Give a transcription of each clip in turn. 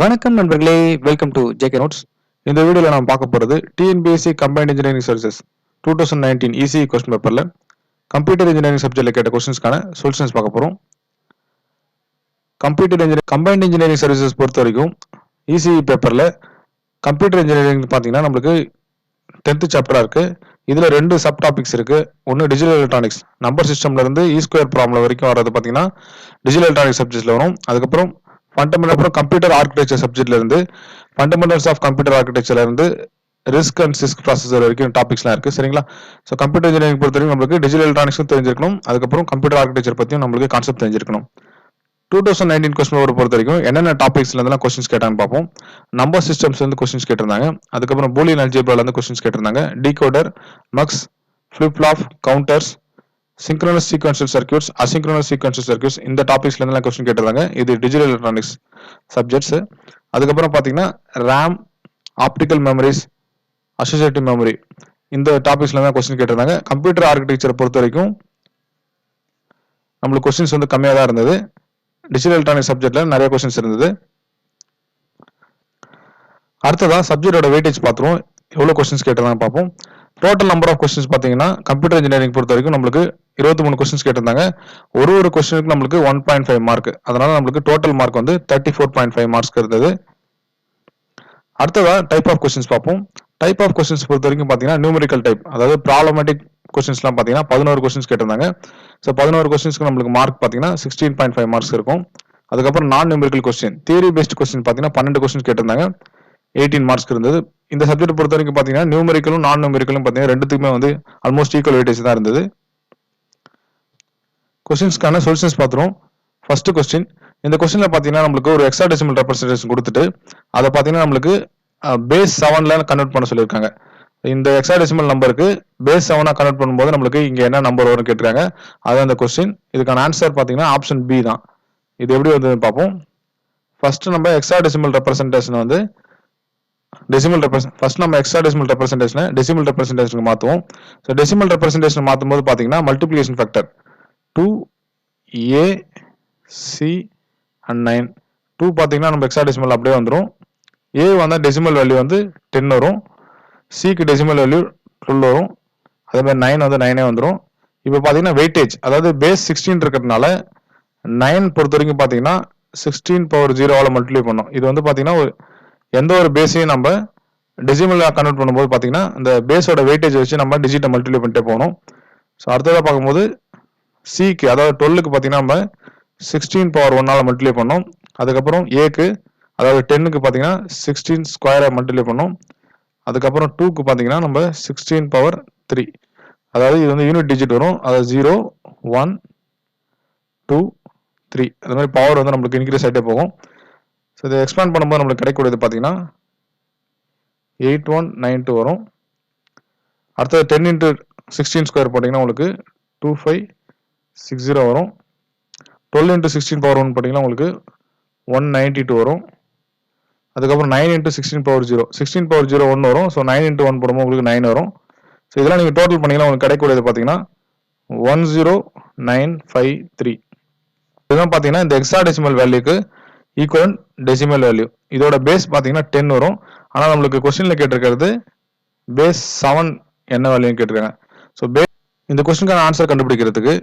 வணக்கம் நண்பர்களே, welcome to JK notes. இந்த வீடியோவில் நாம் பார்க்க போகிறது TNPSC combined engineering services 2019 ECE question பேப்பரில் கம்ப்யூட்டர் இன்ஜினியரிங் சப்ஜெக்டில் கேட்ட கொஸ்டின்ஸ்க்கான சொல்யூஷன்ஸ் பார்க்க போகிறோம். கம்பைன்ட் இன்ஜினியரிங் சர்வீசஸ் பொறுத்த வரைக்கும் இசிஇ பேப்பரில் கம்ப்யூட்டர் இன்ஜினியரிங் பார்த்தீங்கன்னா நம்மளுக்கு 10th சாப்டராக இருக்குது. இதில் 2 சப் டாபிக்ஸ் இருக்குது. ஒன்று டிஜிட்டல் எலக்ட்ரானிக்ஸ், நம்பர் சிஸ்டம்லேருந்து ஸ்கொயர் ப்ராப்ளம் வரைக்கும் வரது பார்த்தீங்கன்னா டிஜிட்டல் எலக்ட்ரானிக்ஸ் சப்ஜெக்டில் வரும். அதுக்கப்புறம் கம்ப்யூட்டர் ஆர்கிடெக்சர் சப்ஜெக்ட்ல இருந்து ஃபண்டமெண்டல்ஸ் ஆஃப் கம்ப்யூட்டர் ஆர்கிடெக்சர்ல இருந்து ரிஸ்க் அண்ட் சிஸ்க் ப்ராசஸர் வரைக்கும் டாபிக்ஸ்லாம் இருக்கு. சரிங்களா? ஸோ கம்ப்யூட்டர் இன்ஜினியரிங் பொறுத்த வரைக்கும் நம்மளுக்கு டிஜிட்டல் எலக்ட்ரானிக்ஸும் தெரிஞ்சிருக்கணும். அதுக்கப்புறம் கம்ப்யூட்டர் ஆர்கிடெக்சர் பற்றியும் நம்மளுக்கு கான்செப்ட் தெரிஞ்சிருக்கணும். 2019 கொஸ்டின் பேப்பர் பொறுத்த வரைக்கும் என்னென்ன டாபிக்ஸ்ல இருந்தெல்லாம் கொஸ்டின்ஸ் கேட்டான்னு பார்ப்போம். நம்பர் சிஸ்டம்ஸ்ல இருந்து கொஸ்டின்ஸ் கேட்டிருந்தாங்க. அதுக்கப்புறம் பூலியன் அல்ஜிப்ரால இருந்து கொஸ்டின்ஸ் கேட்டிருந்தாங்க. Decoder, mugs, flip flop, counters, synchronous sequential circuits, asynchronous sequential circuits, இந்த டாபிக்ஸ்ல இருந்து क्वेश्चन கேட்டிருந்தாங்க. இது டிஜிட்டல் எலக்ட்ரானிக்ஸ் சப்ஜெக்ட்ஸ். அதுக்கப்புறம் பாத்தீங்கன்னா RAM, optical memories, associative memory, இந்த டாபிக்ஸ்ல தான் क्वेश्चन கேட்டிருந்தாங்க. கம்ப்யூட்டர் ஆர்கிடெக்சர் பொறுத்த வரைக்கும் நம்மளுக்கு क्वेश्चंस வந்து கம்மியா தான் இருந்தது. டிஜிட்டல் எலக்ட்ரானிக்ஸ் சப்ஜெக்ட்ல நிறைய क्वेश्चंस இருந்தது. அடுத்ததா சப்ஜெக்ட்டோட வெயிட்டேஜ் பாத்துறோம். எவ்வளவு क्वेश्चंस கேட்டிருந்தாங்க பாப்போம். டோட்டல் நம்பர் ஆஃப் क्वेश्चंस பாத்தீங்கன்னா கம்ப்யூட்டர் இன்ஜினியரிங் பொறுத்த வரைக்கும் நம்மளுக்கு 23 क्वेश्चंस கேட்டிருந்தாங்க. ஒரு क्वेश्चனுக்கு நம்மளுக்கு 1.5 மார்க். அதனால நம்மளுக்கு டோட்டல் மார்க் வந்து 34.5 மார்க்ஸ் இருந்தது. அடுத்ததா டைப் ஆஃப் क्वेश्चंस பாப்போம். டைப் ஆஃப் क्वेश्चंस பொறுத்த வரைக்கும் பாத்தீங்கன்னா நியூமெரிக்கல் டைப், அதாவது ப்ராப்ளமேட்டிக் क्वेश्चंसலாம் பாத்தீங்கன்னா 11 क्वेश्चंस கேட்டிருந்தாங்க. சோ 11 क्वेश्चंसக்கு நம்மளுக்கு மார்க் பாத்தீங்கன்னா 16.5 மார்க்ஸ் இருக்கும். அதுக்கப்புறம் நான் numerical question, theory paste question பாத்தீங்கன்னா 12 क्वेश्चंस கேட்டிருந்தாங்க. 18 மார்க்ஸ் இருந்தது. இந்த சப்ஜெக்ட் பொறுத்த வரைக்கும் பாத்தீங்கன்னா நியூமெரிக்கலும் நான் நியூமெரிக்கலும் பாத்தீங்கன்னா ரெண்டுத்துக்குமே வந்து ஆல்மோஸ்ட் ஈக்குவல் வெயிட்டேஜ் தான் இருந்தது. क्वेश्चंसக்கான சொல்யூஷன்ஸ் பாத்துறோம். ஃபர்ஸ்ட் क्वेश्चन, இந்த क्वेश्चनல பாத்தீங்கன்னா நமக்கு ஒரு ஹெக்ஸாடெசிமல் ரெப்ரசன்டேஷன் கொடுத்துட்டு அத பாத்தீங்கன்னா நமக்கு பேஸ் 7ல கன்வர்ட் பண்ண சொல்லிருக்காங்க. இந்த ஹெக்ஸாடெசிமல் நம்பருக்கு பேஸ் 7ஆ கன்வர்ட் பண்ணும்போது நமக்கு இங்க என்ன நம்பர் வரும்னு கேட்டிருக்காங்க. அதான் அந்த क्वेश्चन. இதுக்கான ஆன்சர் பாத்தீங்கன்னா ஆப்ஷன் பி தான். இது எப்படி வந்ததுன்னு பாப்போம். ஃபர்ஸ்ட் நம்ம ஹெக்ஸாடெசிமல் ரெப்ரசன்டேஷன் வந்து ஃபர்ஸ்ட் நம்ம ஹெக்ஸாடெசிமல் ரெப்ரசன்டேஷனை டெசிமல் ரெப்ரசன்டேஷனுக்கு மாத்துவோம். சோ டெசிமல் ரெப்ரசன்டேஷன் மாத்தும்போது பாத்தீங்கன்னா multiplication factor 2a c and 9. 2 பாத்தீங்கன்னா நம்ம ஹெக்ஸாடெசிமல் அப்படியே வந்துரும். a வந்தா டெசிமல் வேல்யூ வந்து 10 வரும். c க்கு டெசிமல் வேல்யூ 12 வரும். அதே மாதிரி 9 வந்து 9ஏ வந்துரும். இப்போ பாத்தீங்கன்னா வெயிட்டேஜ், அதாவது பேஸ் 16 இருக்கிறதுனால 9 பொறுத்த வரைக்கும் பாத்தீங்கன்னா 16 பவர் 0ஆல மல்டிப்ளை பண்ணோம். இது வந்து பாத்தீங்கன்னா எந்த ஒரு பேஸையும் நம்ம டெசிமலா கன்வெர்ட் பண்ணும்போது பாத்தீங்கன்னா இந்த பேஸோட வெயிட்டேஜ் வச்சு நம்ம டிஜிட்டை மல்டிப்ளை பண்ணிட்டே போகணும். ஸோ அடுத்ததாக பார்க்கும்போது சிக்கு, அதாவது 12க்கு பாத்தீங்கன்னா நம்ம 16 பவர் 1ஆல மல்டிப்ளை பண்ணோம். அதுக்கப்புறம் ஏக்கு, அதாவது 10க்கு பாத்தீங்கன்னா 16 ஸ்கொயரை மல்டிப்ளை பண்ணோம். அதுக்கப்புறம் 2க்கு பாத்தீங்கன்னா நம்ம 16 பவர் 3, அதாவது இது வந்து யூனிட் டிஜிட் வரும். அதாவது 0 1 2 3 அந்த மாதிரி பவர் வந்து நம்மளுக்கு இன்க்ரீஸ் ஆகிட்டே போகும். ஸோ இதை எக்ஸ்பேண்ட் பண்ணும்போது நம்மளுக்கு கிடைக்கக்கூடியது பார்த்தீங்கன்னா 8192 வரும். அடுத்தது 10 into 16 ஸ்கொயர் போட்டிங்கன்னா உங்களுக்கு 2560 வரும். 12 into 16 பவர் 1 போட்டிங்கன்னா உங்களுக்கு 192 வரும். அதுக்கப்புறம் 9 into 16 பவர் 0, 16 பவர் 0 1 வரும். ஸோ 9 into 1 போடும்போது உங்களுக்கு 9 வரும். ஸோ இதெல்லாம் நீங்கள் டோட்டல் பண்ணிங்கன்னா உங்களுக்கு கிடைக்கக்கூடியது பார்த்தீங்கன்னா 10953. இதுதான் பார்த்தீங்கன்னா இந்த ஹெக்ஸாடெசிமல் வேல்யூக்கு ஈக்குவல் டெசிமல் வேல்யூ. இதோட பேஸ் பாத்தீங்கன்னா 10 வரும். ஆனா நம்மளுக்கு क्वेश्चनல கேட்டிருக்கிறது பேஸ் 7 என்ன வேல்யூன்னு கேட்டிருக்காங்க. சோ இந்த क्वेश्चनக்கான ஆன்சர் கண்டுபிடிக்கிறதுக்கு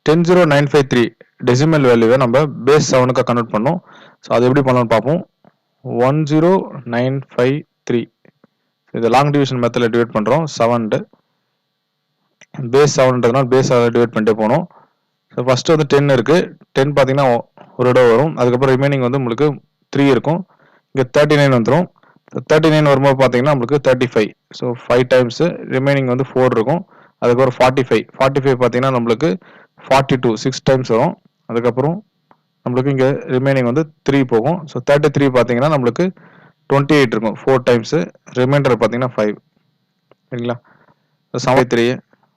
10953 டெசிமல் வேல்யூவை நம்ம பேஸ் 7க்கு கன்வெர்ட் பண்ணோம். சோ அது எப்படி பண்ணலாம்னு பாப்போம். 10953 இத லாங் டிவிஷன் மெத்தட்ல டிவைட் பண்றோம். 7 பேஸ் 7ன்றதுனால பேஸ் 7 டிவைட் பண்ணிட்டே போறோம். சோ ஃபர்ஸ்ட் வந்து 10 இருக்கு. 10 பாத்தீங்கன்னா ஒரு தடவை வரும். அதுக்கப்புறம் ரிமைனிங் வந்து உங்களுக்கு 3 இருக்கும். இங்க 39 வந்துரும். 39 வரும்போது பாத்தீங்கன்னா நமக்கு 35. ஸோ 5 டைம்ஸ் ரிமைனிங் வந்து 4 இருக்கும். அதுக்கப்புறம் 45 பாத்தீங்கன்னா நம்மளுக்கு 42 6 டைம்ஸ் வரும். அதுக்கப்புறம் நம்மளுக்கு இங்க ரிமைனிங் வந்து 3 போகும். ஸோ 33 பாத்தீங்கன்னா நம்மளுக்கு 28 இருக்கும் 4 டைம்ஸ். ரிமைண்டர் பாத்தீங்கன்னா 5. சரிங்களா? 73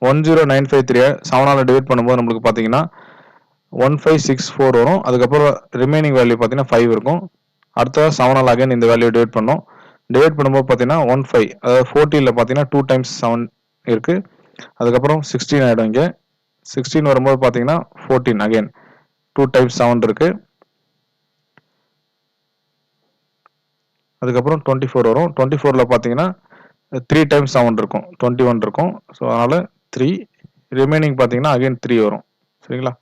10953 7ஆல டிவைட் பண்ணும்போது நம்மளுக்கு பாத்தீங்கன்னா 1564 வரும். அதுக்கப்புறம் ரிமைனிங் வேல்யூ பாத்தீங்கன்னா 5 இருக்கும். அடுத்த 7ஆல அகைன் இந்த வேல்யூ டிவைட் பண்ணோம். டிவைட் பண்ணும்போது பாத்தீங்கன்னா 15, அதாவது 14ல பாத்தீங்கன்னா 2 டைம்ஸ் 7 இருக்கு. அதுக்கப்புறம் 16 ஆயிடும். இங்க 16 வரும்போது பாத்தீங்கன்னா 14 அகைன் 2 டைம்ஸ் 7 இருக்கு. அதுக்கப்புறம் 24 வரும். 24ல பார்த்தீங்கன்னா 3 டைம்ஸ் 7 இருக்கும். 21 இருக்கும். ஸோ அதனால 3 ரிமைனிங் பார்த்தீங்கன்னா அகைன் 3 வரும். சரிங்களா?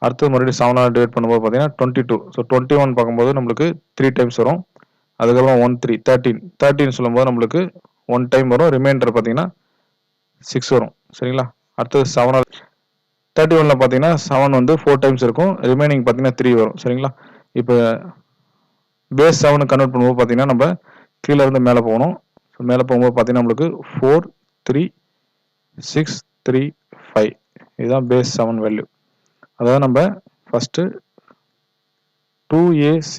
அடுத்து மறுபடியும் 7ஆல் டிவைட் பண்ணும்போது பார்த்தீங்கன்னா 22. ஸோ 21 பார்க்கும்போது நம்மளுக்கு 3 டைம்ஸ் வரும். அதுக்கப்புறம் 1 3 13. 13 சொல்லும்போது நம்மளுக்கு 1 டைம் வரும். ரிமைண்டர் பார்த்தீங்கன்னா 6 வரும். சரிங்களா? அடுத்தது 7ஆல் 31ல பார்த்தீங்கன்னா 7 வந்து 4 டைம்ஸ் இருக்கும். ரிமைனிங் பார்த்தீங்கன்னா 3 வரும். சரிங்களா? இப்போ பேஸ் 7 கன்வெர்ட் பண்ணும்போது பார்த்தீங்கன்னா நம்ம கீழே இருந்து மேலே போகணும். ஸோ மேலே போகும்போது பார்த்தீங்கன்னா நம்மளுக்கு 4 3 6 3 5 இதுதான் பேஸ் 7 வேல்யூ. அதாவது நம்ம ஃபர்ஸ்ட் 2AC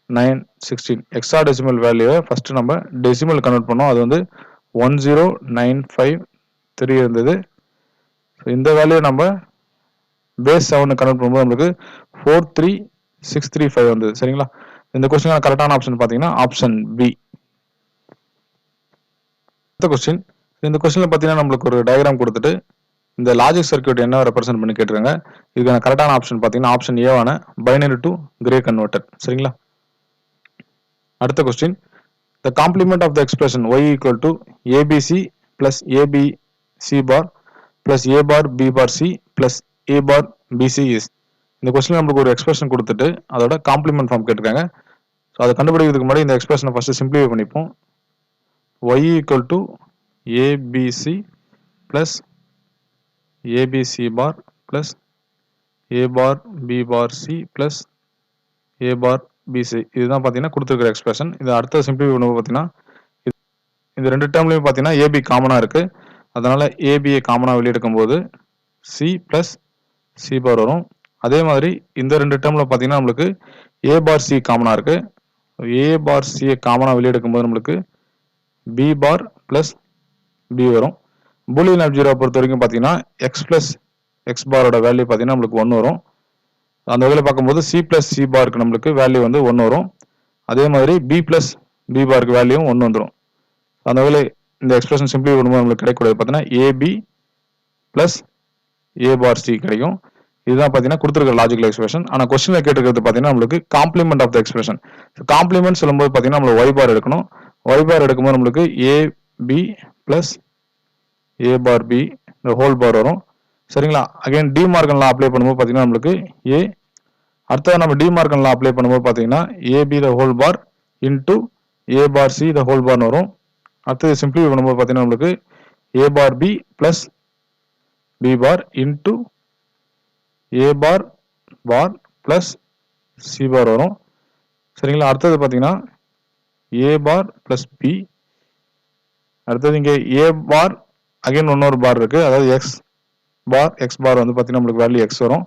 9 16 ஹெக்ஸாடெசிமல் வேல்யூவை ஃபர்ஸ்ட் நம்ம டெசிமல் கன்வெர்ட் பண்ணோம். அது வந்து 10953 இருந்தது. இந்த வேல்யூ நம்ம பேஸ் 7 கன்வெர்ட் பண்ணும்போது நம்மளுக்கு 43635 வந்தது. சரிங்களா? இந்த கொஸ்டின் கரெக்டான ஆப்ஷன் பார்த்தீங்கன்னா ஆப்ஷன் பி. அடுத்த கொஸ்டின், இந்த கொஸ்டின்ல பார்த்தீங்கன்னா நம்மளுக்கு ஒரு டயக்ராம் கொடுத்துட்டு இந்த லாஜிக் சர்க்யூட் என்ன ரெப்ரசென்ட் பண்ணி கேட்டிருக்காங்க. இதுக்கான கரெக்டான ஆப்ஷன் பார்த்தீங்கன்னா ஆப்ஷன் ஏவான பைனரி டு கிரே கன்வெர்ட்டர். சரிங்களா? அடுத்த question, the complement of the expression y equal to abc plus abc bar plus a bar b bar c plus a bar bc is. இந்த question நம்மளுக்கு ஒரு expression கொடுத்துட்டு அதோட complement form கேட்டிருக்காங்க. So அதை கண்டுபிடிக்கிறதுக்கு முன்னாடி இந்த எக்ஸ்பிரஷனை ஃபர்ஸ்ட் சிம்பிளிஃபை பண்ணிப்போம். y equal to abc plus abc bar plus a bar b bar c plus a bar bc இதுதான் பார்த்தீங்கன்னா கொடுத்துருக்கிற எக்ஸ்பிரஷன். இது அடுத்த சிம்பிளிஃபை பண்ணும்போது பார்த்தீங்கன்னா இந்த ரெண்டு டேர்ம்லையும் பார்த்தீங்கன்னா ஏபி காமனாக இருக்குது. அதனால் ஏபியை காமனாக வெளியெடுக்கும் போது சி ப்ளஸ் சி பார் வரும். அதே மாதிரி இந்த ரெண்டு டேர்மில் பார்த்தீங்கன்னா நம்மளுக்கு ஏ பார் சி காமனாக இருக்குது. ஏ பார் சியை காமனாக வெளியெடுக்கும் போது நம்மளுக்கு பி பார் ப்ளஸ் பி வரும். பூலியன் அல்ஜீப்ரா பொறுத்த வரைக்கும் பார்த்தீங்கன்னா எக்ஸ் ப்ளஸ் எக்ஸ் பாரோட வேல்யூ பார்த்தீங்கன்னா நம்மளுக்கு 1 வரும். அந்த வகையில் பார்க்கும்போது சி ப்ளஸ் சி பாருக்கு நம்மளுக்கு வேல்யூ வந்து 1 வரும். அதே மாதிரி பி ப்ளஸ் பி பாருக்கு வேல்யூவும் 1 வந்துடும். அந்த வகையில் இந்த எக்ஸ்பிரஷன் சிம்பிளி பண்ணும்போது நம்மளுக்கு கிடைக்கக்கூடியது பார்த்தீங்கன்னா AB plus A bar C கிடைக்கும். இதுதான் பார்த்தீங்கன்னா கொடுத்துருக்க லாஜிக்கல் எக்ஸ்பிரஷன். ஆனால் கொஸ்டின்ல கேட்டுக்கிறது பார்த்தீங்கன்னா நம்மளுக்கு complement of the expression. Complement சொல்லும்போது பார்த்தீங்கன்னா நம்மளுக்கு ஒய் பார் எடுக்கணும். ஒய் பார் எடுக்கும்போது நம்மளுக்கு AB plus A bar B இந்த ஹோல் பார் வரும். சரிங்களா? அகைன் டி மார்கன்லாம் அப்ளை பண்ணும்போது பார்த்தீங்கன்னா நம்மளுக்கு ஏ, அடுத்தது நம்ம டி மார்கன்லாம் அப்ளை பண்ணும்போது பார்த்தீங்கன்னா A B the whole bar into A bar C the whole பார்னு வரும். அடுத்தது சிம்பிளிஃபை பண்ணும்போது பார்த்தீங்கன்னா நம்மளுக்கு A bar B plus B bar into A bar bar plus C bar வரும். சரிங்களா? அடுத்தது பார்த்தீங்கன்னா ஏ பார் பிளஸ் பி, அடுத்தது இங்கே ஏ பார் அகைன் இன்னொரு பார் இருக்கு, அதாவது எக்ஸ் பார் வந்து பார்த்தீங்கன்னா நம்மளுக்கு வேல்யூ எக்ஸ் வரும்.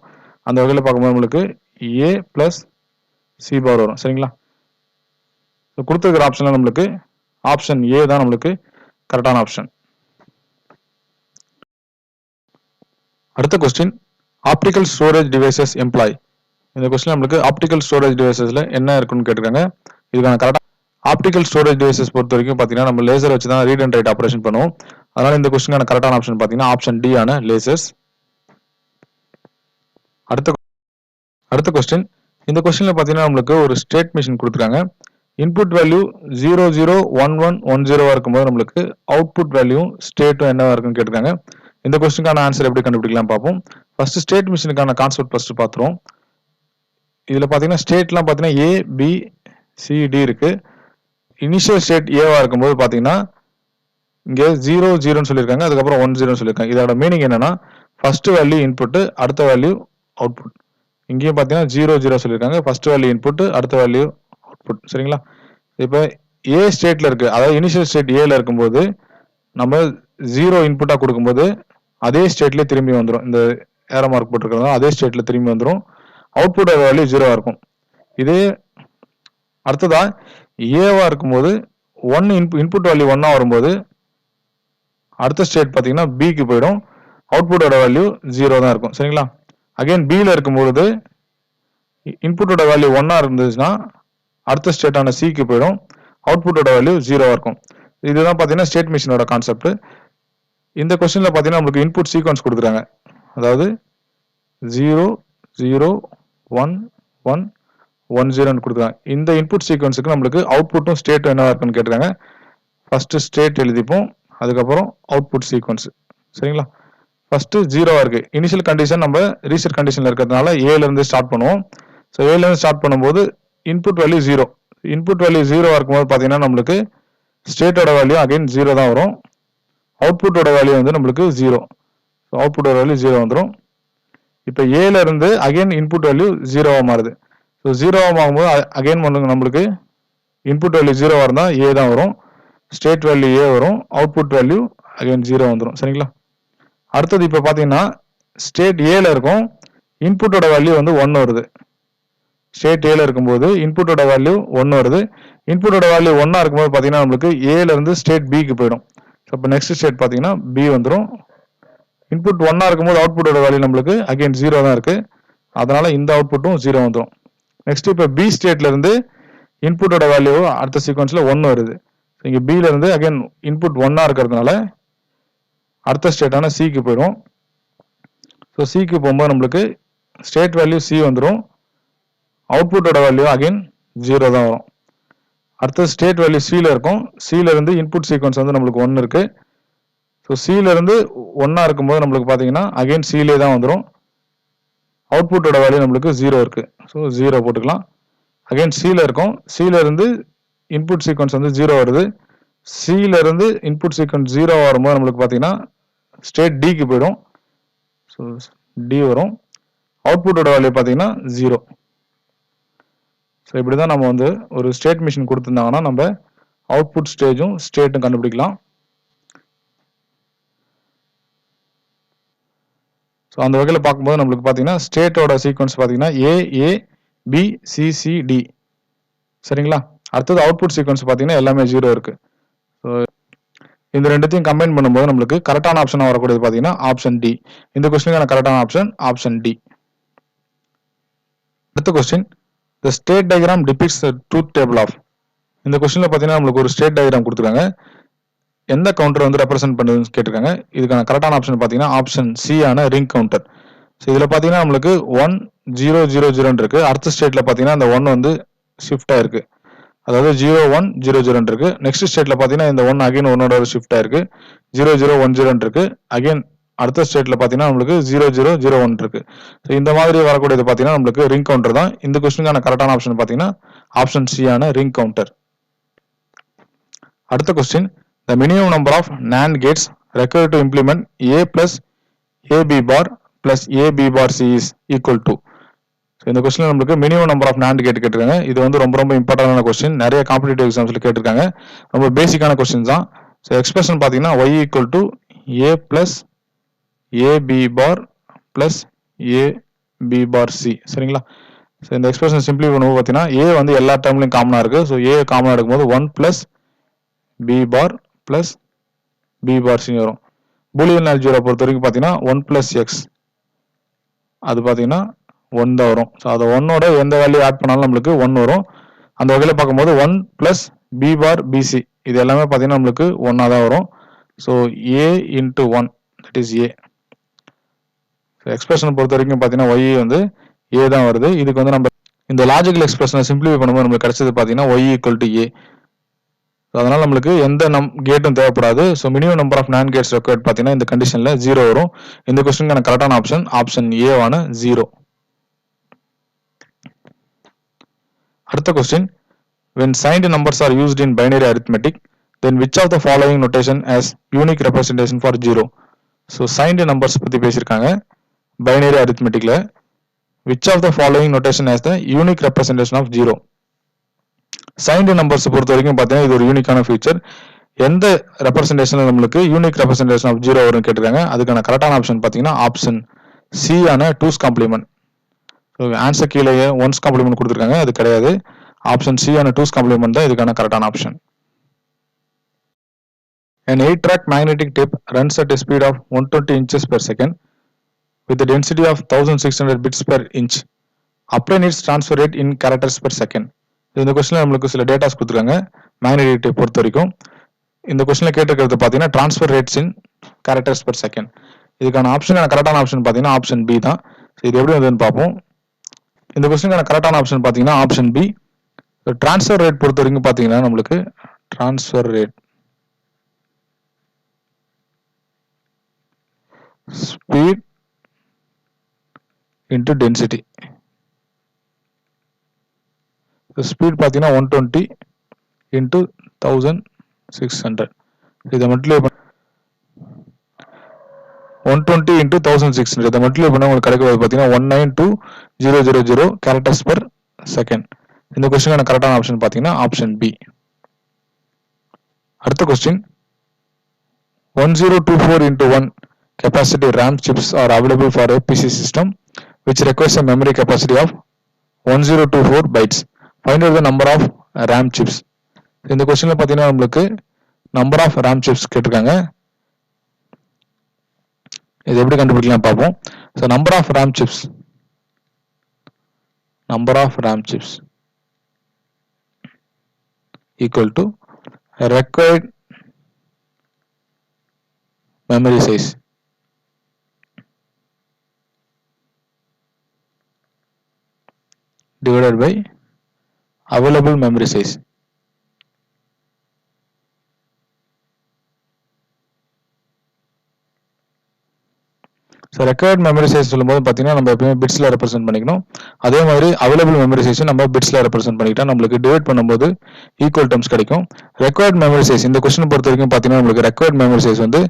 அந்த வகையில் பார்க்கும்போது நம்மளுக்கு ஏ பிளஸ் சி பார் வரும். சரிங்களா? கொடுத்துருக்கிற ஆப்ஷன்ல நம்மளுக்கு ஆப்ஷன் ஏ தான் நம்மளுக்கு கரெக்டான ஆப்ஷன். அடுத்த question, optical storage devices employ. இந்த கொஸ்டின் நம்மளுக்கு ஆப்டிகல் ஸ்டோரேஜ் டிவைசஸ்ல என்ன இருக்குன்னு கேட்டிருக்காங்க. இதுக்கான கரெக்டாக ஆப்டிகல் ஸ்டோரேஜ் டிவைசஸ் பொறுத்த வரைக்கும் பார்த்தீங்கன்னா நம்ம லேசர் வச்சு தான் ரீட் அண்ட் ரைட் ஆப்ரேஷன் பண்ணுவோம். அதனால இந்த கொஸ்டினுக்கான கரெக்டான ஆப்ஷன் பார்த்தீங்கன்னா ஆப்ஷன் டி ஆன லேசர்ஸ். அடுத்த கொஸ்டின், இந்த கொஸ்டின்ல பார்த்தீங்கன்னா நம்மளுக்கு ஒரு ஸ்டேட் மிஷின் கொடுத்துருக்காங்க. இன்புட் வேல்யூ 001110 இருக்கும்போது நம்மளுக்கு அவுட்புட் வேல்யூ ஸ்டேட்டும் என்னவா இருக்குன்னு கேட்டிருக்காங்க. இந்த கொஸ்டினுக்கான ஆன்சர் எப்படி கண்டுபிடிக்கலாம் பார்ப்போம். ஃபர்ஸ்ட் ஸ்டேட் மிஷினுக்கான கான்செப்ட் ஃபர்ஸ்ட் பார்த்துருவோம். இதுல பார்த்தீங்கன்னா ஸ்டேட்லாம் பார்த்தீங்கன்னா ஏ பி சி டி இருக்கு. இனிஷியல் ஸ்டேட் ஏவா இருக்கும்போது பார்த்தீங்கன்னா இங்கே 00ன்னு சொல்லியிருக்காங்க, அதுக்கப்புறம் 10 சொல்லியிருக்காங்க. இதோட மீனிங் என்னன்னா ஃபர்ஸ்ட் வேல்யூ இன்புட், அடுத்த வேல்யூ அவுட்புட். இங்கேயும் பார்த்தீங்கன்னா 00 சொல்லியிருக்காங்க, ஃபர்ஸ்ட் வேல்யூ இன்புட், அடுத்த வேல்யூ அவுட்புட். சரிங்களா? இப்போ ஏ ஸ்டேட்ல இருக்கு, அதாவது இனிஷியல் ஸ்டேட் ஏல இருக்கும்போது நம்ம 0 இன்புட்டா கொடுக்கும்போது அதே ஸ்டேட்லேயே திரும்பி வந்துடும். இந்த ஏரோ மார்க் போட்டிருக்கிறதா அதே ஸ்டேட்ல திரும்பி வந்துடும். அவுட்புட் வேல்யூ 0 இருக்கும். இதே அடுத்ததா ஏவா இருக்கும்போது இன்புட் வேல்யூ 1 வரும்போது அடுத்த ஸ்டேட் பார்த்தீங்கன்னா பிக்கு போயிடும், அவுட்புட்டோட வேல்யூ 0 தான் இருக்கும். சரிங்களா? அகைன் பில இருக்கும்போது இன்புட்டோட வேல்யூ 1 இருந்துச்சுன்னா அடுத்த ஸ்டேட்டான சிக்கு போயிடும், அவுட்புட்டோட வேல்யூ 0 இருக்கும். இதுதான் பார்த்தீங்கன்னா ஸ்டேட் மிஷினோட கான்செப்ட். இந்த கொஸ்டின்ல பார்த்தீங்கன்னா நமக்கு இன்புட் சீக்வன்ஸ் கொடுக்குறாங்க, அதாவது 0 0 1 1 1 0 கொடுத்துருக்காங்க. இந்த இன்புட் சீக்வன்ஸுக்கு நம்மளுக்கு அவுட்புட்டும் ஸ்டேட்டும் என்னவா இருக்குன்னு கேட்டிருக்காங்க. ஃபர்ஸ்ட் ஸ்டேட் எழுதிப்போம், அதுக்கப்புறம் அவுட்புட் சீக்வன்ஸ். சரிங்களா? ஃபர்ஸ்ட் 0வா இருக்கு. இனிஷியல் கண்டிஷன் நம்ம ரீசெட் கண்டிஷன்ல இருக்கிறதுனால ஏல இருந்து ஸ்டார்ட் பண்ணுவோம். ஸோ ஏல இருந்து ஸ்டார்ட் பண்ணும்போது இன்புட் வேல்யூ 0. இன்புட் வேல்யூ 0வா இருக்கும்போது பார்த்தீங்கன்னா நம்மளுக்கு ஸ்டேட்டோட வேல்யூ அகைன் 0 தான் வரும். அவுட்புட்டோட வேல்யூ வந்து நம்மளுக்கு 0. ஸோ அவுட்புட்டோட வேல்யூ 0 வந்துடும். இப்போ ஏல இருந்து அகைன் இன்புட் வேல்யூ 0வா மாறுது. ஸோ 0வா மாறும்போது அகைன் பண்ணுங்க நம்மளுக்கு இன்புட் வேல்யூ 0வா இருந்தால் ஏ தான் வரும், ஸ்டேட் வேல்யூ ஏ வரும், அவுட்புட் வேல்யூ அகைன் 0 வந்துடும். சரிங்களா? அடுத்தது இப்போ பார்த்தீங்கன்னா ஸ்டேட் ஏல இருக்கும், இன்புட்டோட வேல்யூ வந்து 1 வருது. ஸ்டேட் ஏல இருக்கும்போது இன்புட்டோட வேல்யூ 1 வருது. இன்புட்டோட வேல்யூ 1 இருக்கும்போது பார்த்தீங்கன்னா நம்மளுக்கு ஏல இருந்து ஸ்டேட் பிக்கு போயிடும். ஸோ இப்போ நெக்ஸ்ட் ஸ்டேட் பார்த்தீங்கன்னா பி வந்துடும். இன்புட் 1 இருக்கும்போது அவுட்புட்டோட வேல்யூ நம்மளுக்கு அகைன் 0 தான் இருக்கு, அதனால இந்த அவுட்புட்டும் 0 வந்துடும். நெக்ஸ்ட் இப்போ பி ஸ்டேட்ல இருந்து இன்புட்டோட வேல்யூ அடுத்த சீக்வன்ஸ்ல 1 வருது. இங்கே பில இருந்து அகைன் இன்புட் 1 இருக்கிறதுனால அடுத்த ஸ்டேட்டான சிக்கு போயிடும். ஸோ சிக்கு போகும்போது நம்மளுக்கு ஸ்டேட் வேல்யூ சி வந்துடும், அவுட்புட்டோட வேல்யூ அகைன் 0 தான் வரும். அடுத்தது ஸ்டேட் வேல்யூ சில இருக்கும், சில இருந்து இன்புட் சீக்வன்ஸ் வந்து நம்மளுக்கு 1 இருக்கு. ஸோ சில இருந்து 1 இருக்கும்போது நம்மளுக்கு பார்த்தீங்கன்னா அகைன் சிலே தான் வந்துடும். அவுட்புட்டோட வேல்யூ நம்மளுக்கு 0 இருக்கு. ஸோ 0 போட்டுக்கலாம். அகைன் சில இருக்கும், சில இருந்து இன்புட் சீக்வன்ஸ் வந்து 0 வருது. சில இருந்து இன்புட் சீக்வன்ஸ் 0 வரும்போது நம்மளுக்கு பார்த்தீங்கன்னா ஸ்டேட் டிக்கு போயிடும். ஸோ டி வரும், அவுட்புட்டோட வேல்யூ பார்த்தீங்கன்னா 0. ஸோ இப்படி தான் நம்ம வந்து ஒரு ஸ்டேட் மிஷின் கொடுத்துருந்தாங்கன்னா நம்ம அவுட்புட் ஸ்டேஜும் ஸ்டேட்டும் கண்டுபிடிக்கலாம். ஸோ அந்த வகையில் பார்க்கும்போது நம்மளுக்கு பார்த்தீங்கன்னா ஸ்டேட்டோட சீக்வன்ஸ் பார்த்தீங்கன்னா ஏ பி சி டி. சரிங்களா? அடுத்தது அவுட்புட் சீக்வன்ஸ் பார்த்தீங்கன்னா எல்லாமே 0 இருக்கு. ஸோ இந்த ரெண்டுத்தையும் கம்பைன் பண்ணும்போது நம்மளுக்கு கரெக்டான ஆப்ஷனாக வரக்கூடியது பார்த்தீங்கன்னா ஆப்ஷன் டி. இந்த கொஸ்டினுக்கான கரெக்டான ஆப்ஷன் ஆப்ஷன் டி. அடுத்த question, the state diagram depicts the truth table of. இந்த கொஸ்டின்ல பார்த்தீங்கன்னா நம்மளுக்கு ஒரு ஸ்டேட் டயக்ராம் கொடுத்துருக்காங்க, எந்த கவுண்டர் வந்து ரெப்ரசென்ட் பண்ணுதுன்னு கேட்டிருக்காங்க. இதுக்கான கரெக்டான ஆப்ஷன் பார்த்தீங்கன்னா ஆப்ஷன் சி ஆன ரிங் கவுண்டர். ஸோ இதில் பார்த்தீங்கன்னா நம்மளுக்கு 1 0 0 0 இருக்கு. அடுத்த ஸ்டேட்ல பார்த்தீங்கன்னா இந்த 1 வந்து ஷிஃப்ட் ஆயிருக்கு, அதாவது 0 1 0 0 இருக்கு. நெக்ஸ்ட் ஸ்டேட்ல பார்த்தீங்கன்னா இந்த 1 அகைன் 1ஓட ஷிஃப்ட் ஆயிருக்கு, 0 0 1 0 இருக்கு. அகைன் அடுத்த ஸ்டேட்ல பார்த்தீங்கன்னா நம்மளுக்கு 0 0 0 1 இருக்கு. ஸோ இந்த மாதிரி வரக்கூடியது பார்த்தீங்கன்னா நம்மளுக்கு ரிங் கவுண்டர் தான். இந்த கொஸ்டினுக்கான கரெக்டான ஆப்ஷன் பார்த்தீங்கன்னா ஆப்ஷன் சி ஆன ரிங் கவுண்டர். அடுத்த question, the minimum number of NAND gates required to implement A plus AB bar plus AB bar C is equal to. இந்த கொஸ்டின் நம்மளுக்கு minimum number of NAND gate கேட்டிருக்காங்க. இது வந்து ரொம்ப ரொம்ப இம்பார்ட்டன்டான கொஸ்டின், நிறைய காம்படிட்டிவ் எக்ஸாம்ஸ்ல கேட்டிருக்காங்க. ரொம்ப பேசிக்கான கொஸ்டின் தான். ஸோ எக்ஸ்பிரஷன் பார்த்தீங்கன்னா y equal to A plus AB bar plus AB bar C. சரிங்களா? ஸோ இந்த எக்ஸ்பிரஷன் சிம்பிளி பண்ணும்போது பார்த்தீங்கன்னா A வந்து எல்லா டேர்ம்லையும் காமனாக இருக்கு. ஸோ A காமனாக எடுக்கும்போது 1 plus B bar plus B bar C வரும். பூலியன் அல்ஜிப்ரா பொறுத்த வரைக்கும் பார்த்தீங்கன்னா 1 plus X அது பார்த்தீங்கன்னா 1 தான் வரும். ஸோ அதை 1ஓட எந்த வேல்யூ ஆட் பண்ணாலும் நம்மளுக்கு 1 வரும். அந்த வகையில் பார்க்கும்போது 1 plus B bar BC இது எல்லாமே பார்த்தீங்கன்னா நம்மளுக்கு 1ஆக தான் வரும். So A into 1 that is A. Expression பொறுத்த வரைக்கும் பார்த்தீங்கன்னா y வந்து A தான் வருது. இதுக்கு வந்து நம்ம இந்த லாஜிக்கல் எக்ஸ்பிரஷனை சிம்பிளிஃபை பண்ணும்போது நம்மளுக்கு கிடைச்சது பார்த்தீங்கன்னா y ஈக்குவல் டு A. அதனால நம்மளுக்கு எந்த கேட்டும் தேவைப்படாது. So minimum number of NAND gates required பார்த்தீங்கன்னா இந்த கண்டிஷன்ல 0 வரும். இந்த கொஸ்டினுக்கான கரெக்டான ஆப்ஷன் ஆப்ஷன் ஏ ஆன 0. அடுத்த question, when signed numbers are used in binary arithmetic, then which of the following notation has unique representation for 0? So signed numbers பத்தி பேசியிருக்காங்க binary arithmeticல. which of the following notation has the unique representation of 0? Signed numbers பொறுத்த வரைக்கும் பார்த்தீங்கன்னா இது ஒரு யூனிக்கான feature. எந்த representation நம்மளுக்கு யூனிக் ரெப்ரசன்டேஷன் ஆஃப் 0 வரும்னு கேட்டிருக்காங்க. அதுக்கான கரெக்டான ஆப்ஷன் பார்த்தீங்கன்னா ஆப்ஷன் சி ஆன 2's காம்ப்ளிமெண்ட். ஆன்சர் கீழே 1's காம்ப்ளிமெண்ட் கொடுத்துருக்காங்க, அது கிடையாது. ஆப்ஷன் சி ஆன 2's காம்ப்ளிமெண்ட் தான் இதுக்கான கரெக்டான option. An 8-track magnetic tape runs at a speed of 120 inches per second with a density of 1600 bits per inch. Obtain its transfer rate in characters per second. இந்த கொஸ்டின்ல நம்மளுக்கு சில datas கொடுத்துருக்காங்க magnetic tape பொறுத்த வரைக்கும். இந்த கொஸ்டின்ல கேட்டிருக்கிறது பார்த்தீங்கன்னா டிரான்ஸ்ஃபர் ரேட்ஸ் இன் கேரக்டர்ஸ் பெர் செகண்ட். இதுக்கான ஆப்ஷன் கரெக்டான ஆப்ஷன் பார்த்தீங்கன்னா ஆப்ஷன் பி தான். இது எப்படி வந்ததுன்னு பார்ப்போம். இந்த क्वेश्चनக்கான கரெக்டான ஆப்ஷன் பாத்தீங்கன்னா ஆப்ஷன் பி. ட்ரான்ஸ்ஃபர் ரேட் பொறுத்த வரைக்கும் பாத்தீங்கன்னா நம்மளுக்கு transfer rate speed into density. Speed பாத்தீங்கன்னா 120 இன்டு 1600. இதை மல்டிப்ளை 120 into 1600 இதை மல்டிப்ளை பண்ணா உங்களுக்கு கிடைக்கிறது பார்த்தீங்கன்னா 192,000 கேரக்டர்ஸ் பெர் செகண்ட். இந்த கொஸ்டினுக்கான கரெக்டான ஆப்ஷன் பார்த்தீங்கன்னா ஆப்ஷன் பி. அடுத்த question 1024 into 1 capacity RAM chips are available for a PC system which requires a memory capacity of 1024 bytes. Find out the number of RAM chips. இந்த கொஸ்டின்ல பார்த்தீங்கன்னா நம்மளுக்கு number of RAM chips கேட்டிருக்காங்க. இது எப்படி கண்டுபிடிக்கலாம் பார்ப்போம். So number of RAM chips equal to required memory size divided by available memory size. So required memory size சொல்லும்போது பார்த்தீங்கன்னா நம்ம எப்பயுமே பிட்ஸில் ரெப்ரசென்ட் பண்ணிக்கணும். அதே மாதிரி அவைலபிள் மெமரி சைஸ் நம்ம பிட்ஸில் ரெப்ரசென்ட் பண்ணிக்கிட்டா நம்மளுக்கு டிவைட் பண்ணும்போது ஈக்குவல் டர்ம்ஸ் கிடைக்கும். ரெக்வயர்ட் மெமரி சைஸ் இந்த கொஸ்டின் பொறுத்த வரைக்கும் பார்த்தீங்கன்னா நம்மளுக்கு ரெக்வயர்ட் மெமரி சைஸ் வந்து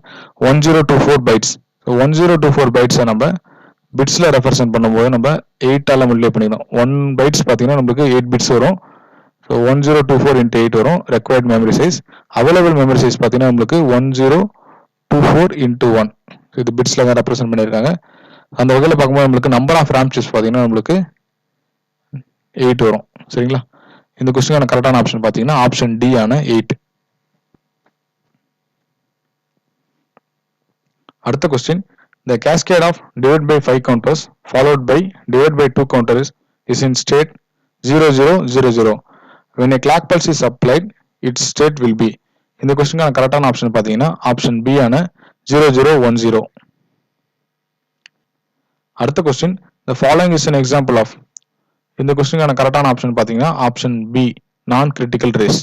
1024 பைட்ஸ். 1024 பைட்ஸை நம்ம பிட்ஸில் ரெப்ரசென்ட் பண்ணும்போது நம்ம 8ஆல் மல்டிப்ளை பண்ணிக்கணும். 1 பைட்ஸ் பார்த்தீங்கன்னா நம்மளுக்கு 8 பிட்ஸ் வரும். ஸோ 1024 into 8 வரும் required memory size. Available memory size பார்த்தீங்கன்னா நம்மளுக்கு 1024 into 1. இது பிட்ஸ்ல தான் ரெப்ரசென்ட் பண்ணியிருக்காங்க. அந்த வகையில் பார்க்கும்போது நம்மளுக்கு நம்பர் ஆஃப் RAM chips பார்த்தீங்கன்னா நம்மளுக்கு 8 வரும். சரிங்களா? இந்த கொஸ்டினுக்கான கரெக்டான ஆப்ஷன் பார்த்தீங்கன்னா ஆப்ஷன் டி ஆன 8. அடுத்த question the cascade of divide by 5 counters followed by divide by 2 counters is in state 0000. When a clock pulse is applied its state will be. இந்த கொஸ்டினுக்கான கரெக்டான ஆப்ஷன் பார்த்தீங்கன்னா ஆப்ஷன் பி ஆன 0010. அடுத்த question the following is an example of. இந்த கொஸ்டினுக்கான கரெக்டான option பார்த்தீங்கன்னா ஆப்ஷன் பி நான் critical race.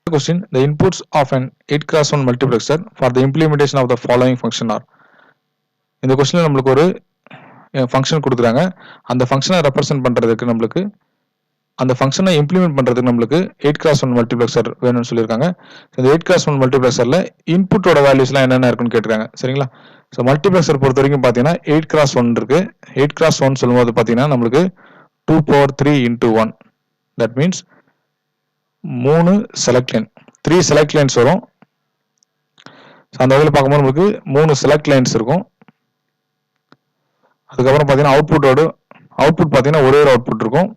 Question the inputs of an 8x1 multiplexer for the implementation of the following function are. இந்த கொஸ்டின்ல நம்மளுக்கு ஒரு ஃபங்க்ஷன் கொடுக்குறாங்க. அந்த ஃபங்க்ஷனை ரெப்ரசென்ட் பண்றதுக்கு நம்மளுக்கு அந்த ஃபங்க்ஷனை இம்ப்ளிமெண்ட் பண்றதுக்கு நம்மளுக்கு 8x1 மல்டிப்ளெக்சர் வேணும்னு சொல்லியிருக்காங்க. இந்த 8x1 மல்டிப்ளெக்சர்ல இன்புட்டோட வேல்யூஸ்லாம் என்னென்ன இருக்குன்னு கேட்டிருக்காங்க. சரிங்களா? ஸோ மல்டிப்ளெக்சர் பொறுத்த வரைக்கும் பார்த்தீங்கன்னா 8x1 இருக்கு. 8x1 சொல்லும்போது பார்த்தீங்கன்னா நம்மளுக்கு 2 power 3 into 1. That means 3 select line 3 select lines வரும். அந்த வகையில் பார்க்கும்போது நமக்கு 3 செலக்ட் லைன்ஸ் இருக்கும். அதுக்கப்புறம் பார்த்தீங்கன்னா அவுட்புட் பார்த்தீங்கன்னா ஒரே ஒரு அவுட்புட் இருக்கும்.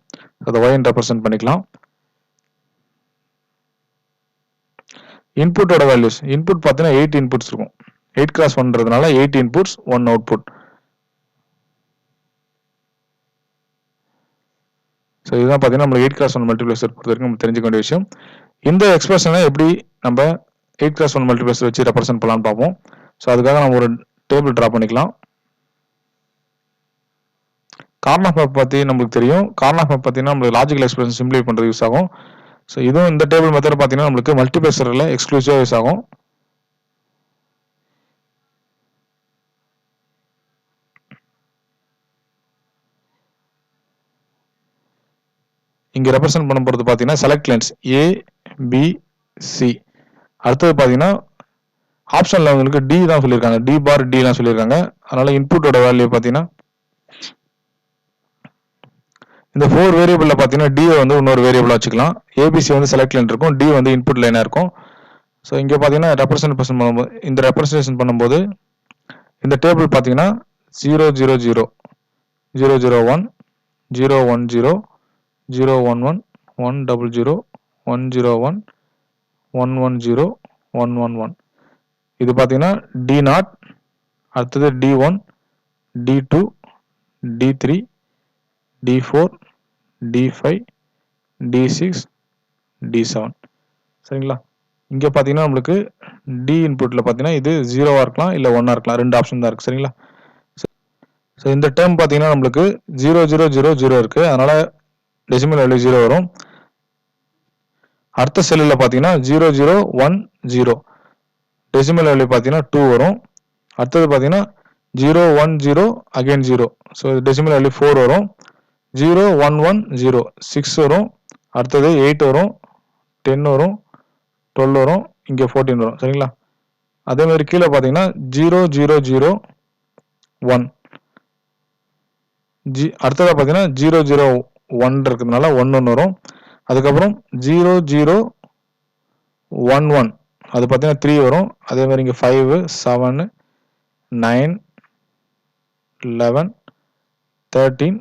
அதை ஒய்ன்னு ரெப்ரசென்ட் பண்ணிக்கலாம். இன்புட்டோட வேல்யூஸ் இன்புட் பார்த்தீங்கன்னா 8 இன்புட்ஸ் இருக்கும். 8x1ன்றதுனால 8 இன்புட்ஸ் 1 அவுட்புட். ஸோ இதுதான் பார்த்தீங்கன்னா நம்ம 8x1 மல்டிப்ளெக்சர் பொறுத்த வரைக்கும் நம்ம தெரிஞ்சுக்க வேண்டிய விஷயம். இந்த எக்ஸ்பிரஷனை எப்படி நம்ம 8x1 மல்டிப்ளெக்சர் வச்சு ரெப்ரசென்ட் பண்ணலாம்னு பார்ப்போம். ஸோ அதுக்காக நம்ம ஒரு டேபிள் ட்ரா பண்ணிக்கலாம். கார்னர் மேப் பற்றி நம்மளுக்கு தெரியும். கார்னர் மேப் பார்த்தீங்கன்னா நம்மளுக்கு லாஜிக்கல் எக்ஸ்பிரஷன் சிம்பிளிஃபை பண்ணுறது யூஸ் ஆகும். ஸோ இதுவும் இந்த டேபிள் மெத்தட் பார்த்தீங்கன்னா நம்மளுக்கு மல்டிப்ளெக்சரில் எக்ஸ்க்ளூசிவாக யூஸ் ஆகும். இங்க ரெப்ரசென்ட் பண்ண போறது பாத்தீங்கன்னா select lines A B C. அடுத்தது பாத்தீங்கன்னா ஆப்ஷன்ல உங்களுக்கு D தான் சொல்லியிருக்காங்க. D பார் D தான் சொல்லியிருக்காங்க. அதனால இன்புட்டோட வேல்யூ பாத்தீங்கன்னா இந்த 4 வேரியபிள்ல பாத்தீங்கன்னா D வந்து இன்னொரு வேரியபிளா வச்சுக்கலாம். ABC வந்து செலக்ட் லைன் இருக்கும். D வந்து இன்புட் லைனா இருக்கும். ஸோ இங்க பாத்தீங்கன்னா ரெப்ரசென்டேஷன் பண்ணும்போது இந்த ரெப்ரசென்டேஷன் பண்ணும்போது இந்த டேபிள் பாத்தீங்கன்னா 000 001 010 011 100 101 110 111. இது பாத்தீங்கன்னா D0, அடுத்தது D1 D2 D3 D4 D5 D6 D7. சரிங்களா? இங்க பாத்தீங்கன்னா நம்மளுக்கு D இன்புட்ல பாத்தீங்கன்னா இது 0வா இருக்கலாம் இல்ல 1ஆ இருக்கலாம். ரெண்டு ஆப்ஷன் தான் இருக்கு. சரிங்களா? ஸோ இந்த டேர்ம் பார்த்தீங்கன்னா நம்மளுக்கு 0 0 0 0 இருக்குது, அதனால் டெசிமல் வேல்யூ 0 வரும். அடுத்த செல்லில் பார்த்தீங்கன்னா 0 0 1 0 டெசிமல் வேல்யூ பார்த்தீங்கன்னா 2 வரும். அடுத்தது பார்த்தீங்கன்னா 0 1 0 அகைன் 0, ஸோ டெசிமல் வேல்யூ 4 வரும். 0 1 1 0 6 வரும். அடுத்தது 8 வரும், 10 வரும், 12 வரும், இங்கே 14 வரும். சரிங்களா? அதே மாதிரி கீழே பார்த்தீங்கன்னா 0 0 0 1 அடுத்ததாக பார்த்தீங்கன்னா 0 0 1 இருக்கிறதுனால 1 1 வரும். அதுக்கப்புறம் 0 0 1 1 அது பார்த்தீங்கன்னா 3 வரும். அதே மாதிரி இங்கே 5 7 9 11 13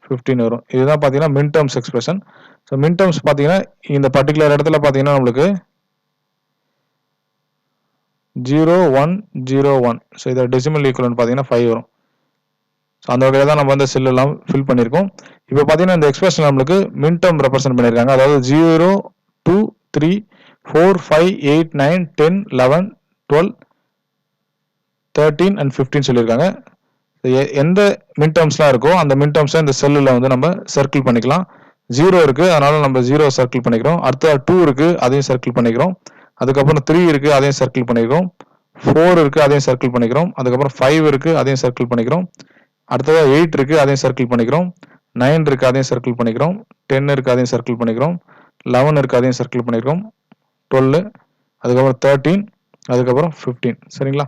15 வரும். இதுதான் பார்த்தீங்கன்னா மின் டேர்ம்ஸ் எக்ஸ்பிரஷன். ஸோ மின் டேர்ம்ஸ் பார்த்தீங்கன்னா இந்த பர்டிகுலர் இடத்துல பார்த்தீங்கன்னா நம்மளுக்கு 0 1 0 1, ஸோ இதை டெசிமல் ஈக்குவலன்ட் பார்த்தீங்கன்னா 5 வரும். ஸோ அந்த வகையில் தான் நம்ம வந்து செல் எல்லாம் ஃபில் பண்ணியிருக்கோம். இப்போ பார்த்தீங்கன்னா இந்த எக்ஸ்பிரஷன் நம்மளுக்கு மின் டேர்ம் ரெப்ரசென்ட் பண்ணியிருக்காங்க. அதாவது 0 2 3 4 5 8 9 10 11 12 13 and 15 சொல்லியிருக்காங்க. எந்த மின் டேர்ம்ஸ்லாம் இருக்கோ அந்த மின் டேர்ம்ஸை இந்த செல்லில் வந்து நம்ம சர்க்கிள் பண்ணிக்கலாம். 0 இருக்குது, அதனால நம்ம 0 சர்க்கிள் பண்ணிக்கிறோம். அடுத்த 2 இருக்குது, அதையும் சர்க்கிள் பண்ணிக்கிறோம். அதுக்கப்புறம் 3 இருக்குது, அதையும் சர்க்கிள் பண்ணிக்கிறோம். 4 இருக்குது, அதையும் சர்க்கிள் பண்ணிக்கிறோம். அதுக்கப்புறம் 5 இருக்குது, அதையும் சர்க்கிள் பண்ணிக்கிறோம். அடுத்ததாக 8 இருக்குது, அதையும் சர்க்கிள் பண்ணிக்கிறோம். 9 இருக்குது, அதையும் சர்க்கிள் பண்ணிக்கிறோம். 10 இருக்குது, அதையும் சர்க்கிள் பண்ணிக்கிறோம். 11 இருக்குது, அதையும் சர்க்கிள் பண்ணிக்கிறோம். 12, அதுக்கப்புறம் 13, அதுக்கப்புறம் 15. சரிங்களா?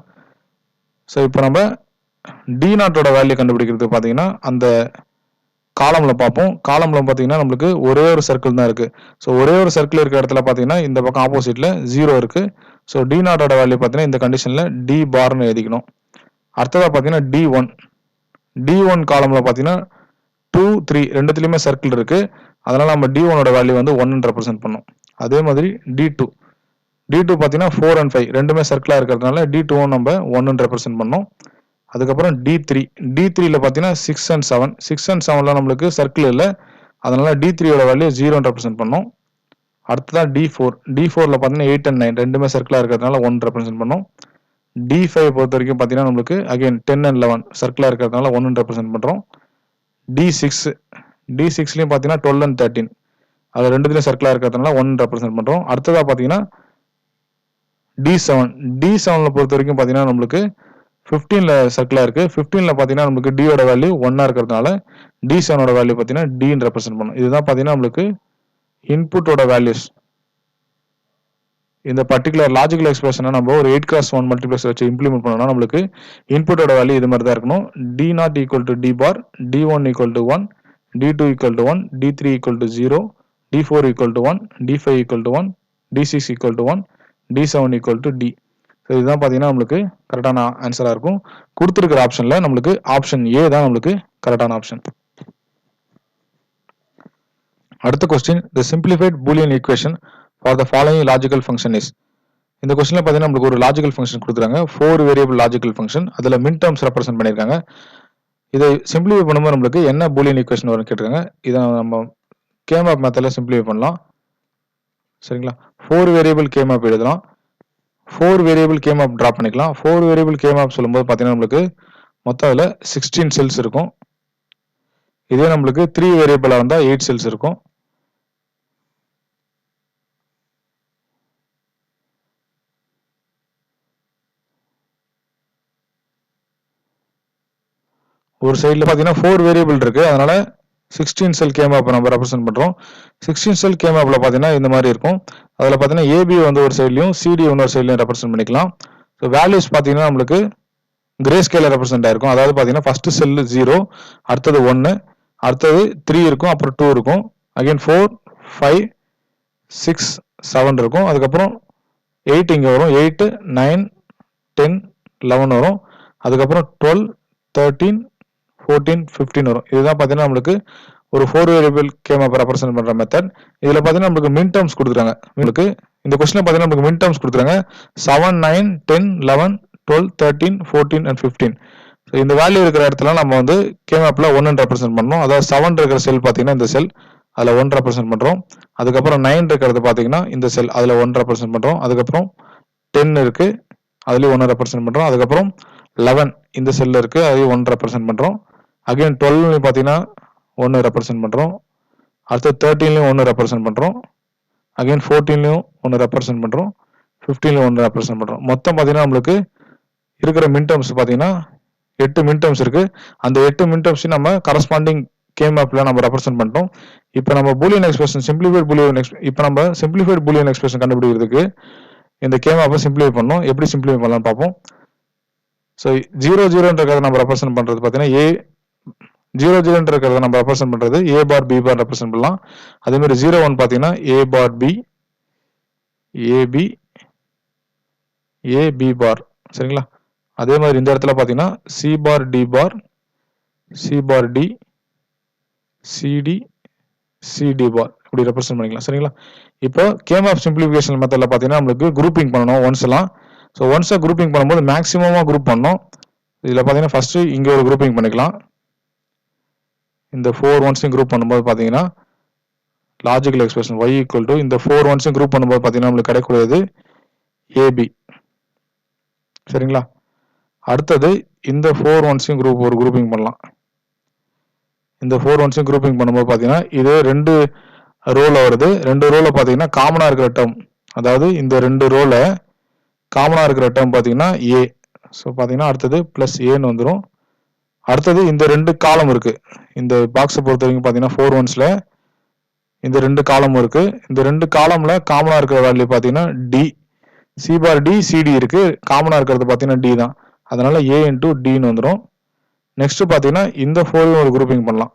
ஸோ இப்போ நம்ம D0 வேல்யூ கண்டுபிடிக்கிறது பார்த்தீங்கன்னா அந்த காலம்ல பார்ப்போம். காலம்ல பார்த்தீங்கன்னா நம்மளுக்கு ஒரே ஒரு சர்க்கிள் தான் இருக்கு. ஸோ ஒரே ஒரு சர்க்கிள் இருக்கிற இடத்துல பார்த்தீங்கன்னா இந்த பக்கம் ஆப்போசிட்ல 0 இருக்கு. ஸோ D0 வேல்யூ பார்த்தீங்கன்னா இந்த கண்டிஷன்ல D பார்னு எழுதிக்கணும். அடுத்ததாக பார்த்தீங்கன்னா D1 காலம்ல பார்த்தீங்கன்னா 2 3 ரெண்டுத்துலையுமே சர்க்கிள் இருக்கு. அதனால நம்ம D1 வேல்யூ வந்து 1 ரெப்ரசென்ட் பண்ணோம். அதே மாதிரி D2 பார்த்தீங்கன்னா 4 and 5 ரெண்டுமே சர்க்கிளாக இருக்கிறதுனால D2 நம்ம 1 ரெப்ரசென்ட் பண்ணோம். அதுக்கப்புறம் D3ல பார்த்தீங்கன்னா 6 and 7 6 and 7ல நம்மளுக்கு சர்க்கிள் இல்லை, அதனால D3 வேல்யூ 0 ரெப்ரசென்ட் பண்ணோம். அடுத்ததான் D4ல பார்த்தீங்கன்னா 8 and 9 ரெண்டுமே சர்க்கிளாக இருக்கிறதுனால 1 ரெப்ரசென்ட் பண்ணோம். D5 பொறுத்த வரைக்கும் பார்த்தீங்கன்னா நம்மளுக்கு அகைன் 10 and 11 சர்க்கிளாக இருக்கிறதுனால 1 ரெப்ரசென்ட் பண்ணுறோம். D6லையும் பார்த்தீங்கன்னா 12 and 13 அது ரெண்டுத்துலையும் சர்க்கிளாக இருக்கிறதுனால 1 ரெப்ரசென்ட் பண்ணுறோம். அடுத்ததாக பார்த்தீங்கன்னா D7ல பொறுத்த வரைக்கும் பார்த்தீங்கன்னா நம்மளுக்கு 15ல சர்க்கிளாக இருக்கு. 15ல பார்த்தீங்கன்னா நம்மளுக்கு D வேல்யூ 1 இருக்கிறதுனால D7 வேல்யூ பார்த்தீங்கன்னா D ரெப்ரசென்ட் பண்ணும். இதுதான் பார்த்தீங்கன்னா நம்மளுக்கு இன்புட்டோட வேல்யூஸ். இந்த பர்டிகுலர் லாஜிக்கல் எக்ஸ்பிரஷனை நம்ம ஒரு 8x1 மல்டிப்ளெக்ஸ் வச்சு இம்ப்ளிமெண்ட் பண்ணோம்னா நம்மளுக்கு இன்புட்டோட வேல்யூ இது மாதிரி தான் இருக்கணும். D0 equal to D bar, D1 equal to 1, D2 equal to 1, D3 equal to 0, D4 equal to 1, D5 equal to 1, D6 equal to 1, D7 equal to D. So இதுதான் பார்த்தீங்கன்னா நம்மளுக்கு கரெக்டான ஆன்சராக இருக்கும். கொடுத்துருக்கிற ஆப்ஷனில் நம்மளுக்கு ஆப்ஷன் ஏ தான் நம்மளுக்கு கரெக்டான ஆப்ஷன். அடுத்த question, the simplified Boolean equation for the following logical function is. இந்த கொஸ்டினில் பார்த்தீங்கன்னா நம்மளுக்கு ஒரு லாஜிக்கல் ஃபங்க்ஷன் கொடுத்துருக்காங்க. 4 வேரியபிள் லாஜிக்கல் ஃபங்க்ஷன், அதில் மின் டேர்ம்ஸ் ரெப்ரசென்ட் பண்ணியிருக்காங்க. இதை சிம்பிளிஃபை பண்ணும்போது நம்மளுக்கு என்ன பூலியன் ஈக்குவேஷன் வரும்னு கேட்டிருக்காங்க. இதை நம்ம கேமப் மெத்தடில் சிம்பிளிஃபை பண்ணலாம். சரிங்களா? 4 வேரியபிள் கேமப் எழுதலாம். 4 வேரியபிள் கேமப் ட்ரா பண்ணிக்கலாம். 4 வேரியபிள் கேமப் சொல்லும்போது பார்த்தீங்கன்னா நம்மளுக்கு மொத்தம் அதில் 16 செல்ஸ் இருக்கும். இதே நம்மளுக்கு 3 வேரியபிளாக இருந்தால் 8 செல்ஸ் இருக்கும். ஒரு சைடில் பார்த்தீங்கன்னா 4 வேரியபிள் இருக்கு, அதனால 16 செல் கேமப் நம்ம ரெப்ரசென்ட் பண்ணுறோம். 16 செல் கேமப்ல பார்த்தீங்கன்னா இந்த மாதிரி இருக்கும். அதில் பார்த்தீங்கன்னா ஏபி வந்து ஒரு சைட்லையும் சிடி இன்னொரு சைட்லையும் ரெப்ரசென்ட் பண்ணிக்கலாம். ஸோ வேல்யூஸ் பார்த்தீங்கன்னா நம்மளுக்கு கிரே ஸ்கேல ரெப்ரசென்ட் ஆயிருக்கும். அதாவது பார்த்தீங்கன்னா ஃபர்ஸ்ட் செல்லு 0, அடுத்தது 1, அடுத்தது 3 இருக்கும், அப்புறம் 2 இருக்கும், அகைன் 4 5 6 7 இருக்கும். அதுக்கப்புறம் 8 இங்கே வரும், 8 9 10 11 வரும். அதுக்கப்புறம் 12 13 14 15 வரும். இதுதான் பார்த்தீங்கன்னா நம்மளுக்கு ஒரு 4 வேரியபிள் கேமப் ரெப்ரசென்ட் பண்ற மெத்தட். இதுல பார்த்தீங்கன்னா நம்மளுக்கு மின் டேர்ம்ஸ் கொடுத்துருக்காங்க. உங்களுக்கு இந்த கொஸ்டின்ல பார்த்தீங்கன்னா நம்மளுக்கு மின் டேர்ம்ஸ் கொடுத்துருக்காங்க 7 9 10 11 12 13 14 and 15. ஸோ இந்த வேல்யூ இருக்கிற இடத்துல நம்ம வந்து கேமப்ல 1 ரெப்ரசென்ட் பண்ணணும். அதாவது 7 இருக்கிற செல் பார்த்தீங்கன்னா இந்த செல், அதில் 1 ரெப்ரசென்ட் பண்றோம். அதுக்கப்புறம் 9 இருக்கிறது பார்த்தீங்கன்னா இந்த செல், அதில் 1 ரெப்ரசென்ட் பண்றோம். அதுக்கப்புறம் 10 இருக்கு, அதுலேயும் 1 ரெப்ரசென்ட் பண்றோம். அதுக்கப்புறம் 11 இந்த செல்ல இருக்கு, அதையும் 1 ரெப்ரசென்ட் பண்ணுறோம். அகைன் 12 பார்த்தீங்கன்னா 1 ரெப்ரசென்ட் பண்ணுறோம். அடுத்து 13லையும் 1 ரெப்ரசென்ட் பண்ணுறோம். அகைன் 14லையும் 1 ரெப்ரசென்ட் பண்ணுறோம். 15லையும் 1 ரெப்ரசென்ட் பண்ணுறோம். மொத்தம் பார்த்தீங்கன்னா நம்மளுக்கு இருக்கிற மின்டர்ம்ஸ் பார்த்தீங்கன்னா 8 மின்டர்ம்ஸ் இருக்கு. அந்த 8 மின்டர்ம்ஸையும் நம்ம கரஸ்பாண்டிங் கேமேப்ல நம்ம ரெப்ரசென்ட் பண்ணிட்டோம். இப்போ நம்ம Boolean expression simplified Boolean expression கண்டுபிடிக்கிறதுக்கு இந்த கேமேப்பை சிம்பிளிஃபை பண்ணோம். எப்படி சிம்பிளிஃபை பண்ணலாம்னு பார்ப்போம். ஸோ 0 நம்ம ரெப்ரசென்ட் பண்றது பார்த்தீங்கன்னா ஏ 0 நம்ம ரெப்ரசென்ட் பண்றது ஏ பார் பி பார் ரெப்ரசென்ட் பண்ணலாம். அதே மாதிரி 0 பார்த்தீங்கன்னா ஏ பார் பி ஏபி ஏபி பார், சரிங்களா? அதே மாதிரி இந்த இடத்துல பார்த்தீங்கன்னா C bar D bar C bar D CD CD பார் இப்படி ரெப்ரசென்ட் பண்ணிக்கலாம், சரிங்களா? இப்போ கேமேப் சிம்பிளிஃபிகேஷன் மெத்தட்ல பார்த்தீங்கன்னா நம்மளுக்கு குரூப்பிங் பண்ணணும் ஒன்ஸ் எல்லாம். ஸோ ஒன்ஸை குரூப்பிங் பண்ணும்போது மேக்ஸிமமாக குரூப் பண்ணணும். இதில் பார்த்தீங்கன்னா ஃபர்ஸ்ட் இங்கே ஒரு குரூப்பிங் பண்ணிக்கலாம். இந்த 4 ஒன்ஸையும் குரூப் பண்ணும்போது பார்த்தீங்கன்னா logical expression y equal to இந்த 4 ஒன்ஸையும் குரூப் பண்ணும்போது பார்த்தீங்கன்னா நம்மளுக்கு கிடைக்கக்கூடியது ஏபி, சரிங்களா? அடுத்தது இந்த 4 ஒன்ஸையும் ஒரு குரூப்பிங் பண்ணலாம். இந்த 4 ஒன்ஸையும் குரூப்பிங் பண்ணும்போது பார்த்தீங்கன்னா இது 2 ரோல வருது. 2 ரோல பார்த்தீங்கன்னா காமனாக இருக்கிற டேர்ம், அதாவது இந்த 2 ரோல காமனாக இருக்கிற டேர்ம் பார்த்தீங்கன்னா ஏ. ஸோ பார்த்தீங்கன்னா அடுத்தது ப்ளஸ் ஏன்னு வந்துடும். அடுத்தது இந்த 2 காலம் இருக்கு. இந்த பாக்ஸை பொறுத்த வரைக்கும் பார்த்தீங்கன்னா 4 ஒன்ஸ்ல இந்த 2 காலமும் இருக்கு. இந்த 2 காலம்ல காமனாக இருக்கிற வேல்யூ பார்த்தீங்கன்னா D, C bar D CD இருக்கு. காமனாக இருக்கிறது பார்த்தீங்கன்னா டி தான், அதனால ஏ இன்டூ டின்னு வந்துடும். நெக்ஸ்ட் பார்த்தீங்கன்னா இந்த 4 ஒரு குரூப்பிங் பண்ணலாம்.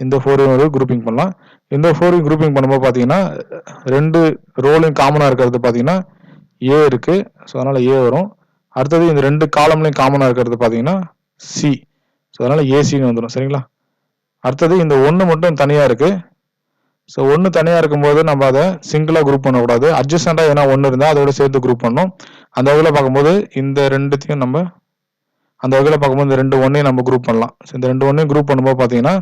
இந்த 4 ஒரு குரூப்பிங் பண்ணலாம். இந்த 4 குரூப்பிங் பண்ணும்போது பார்த்தீங்கன்னா 2 ரோலையும் காமனாக இருக்கிறது பார்த்தீங்கன்னா ஏ இருக்கு. ஸோ அதனால ஏ வரும். அடுத்தது இந்த 2 காலம்லையும் காமனாக இருக்கிறது பார்த்தீங்கன்னா சி, ஸோ அதனால ஏசின்னு வந்துடும், சரிங்களா? அடுத்தது இந்த 1 மட்டும் தனியாக இருக்கு. ஸோ 1 தனியாக இருக்கும்போது நம்ம அதை சிங்கிளாக குரூப் பண்ணக்கூடாது. அட்ஜஸ்டண்டாக எதனா 1 இருந்தால் அதோட சேர்த்து குரூப் பண்ணணும். அந்த வகையில் பார்க்கும்போது இந்த 2த்தையும் நம்ம அந்த வகையில் பார்க்கும்போது இந்த 2 ஒன்னையும் நம்ம குரூப் பண்ணலாம். ஸோ இந்த 2 ஒன்னையும் குரூப் பண்ணும்போது பார்த்தீங்கன்னா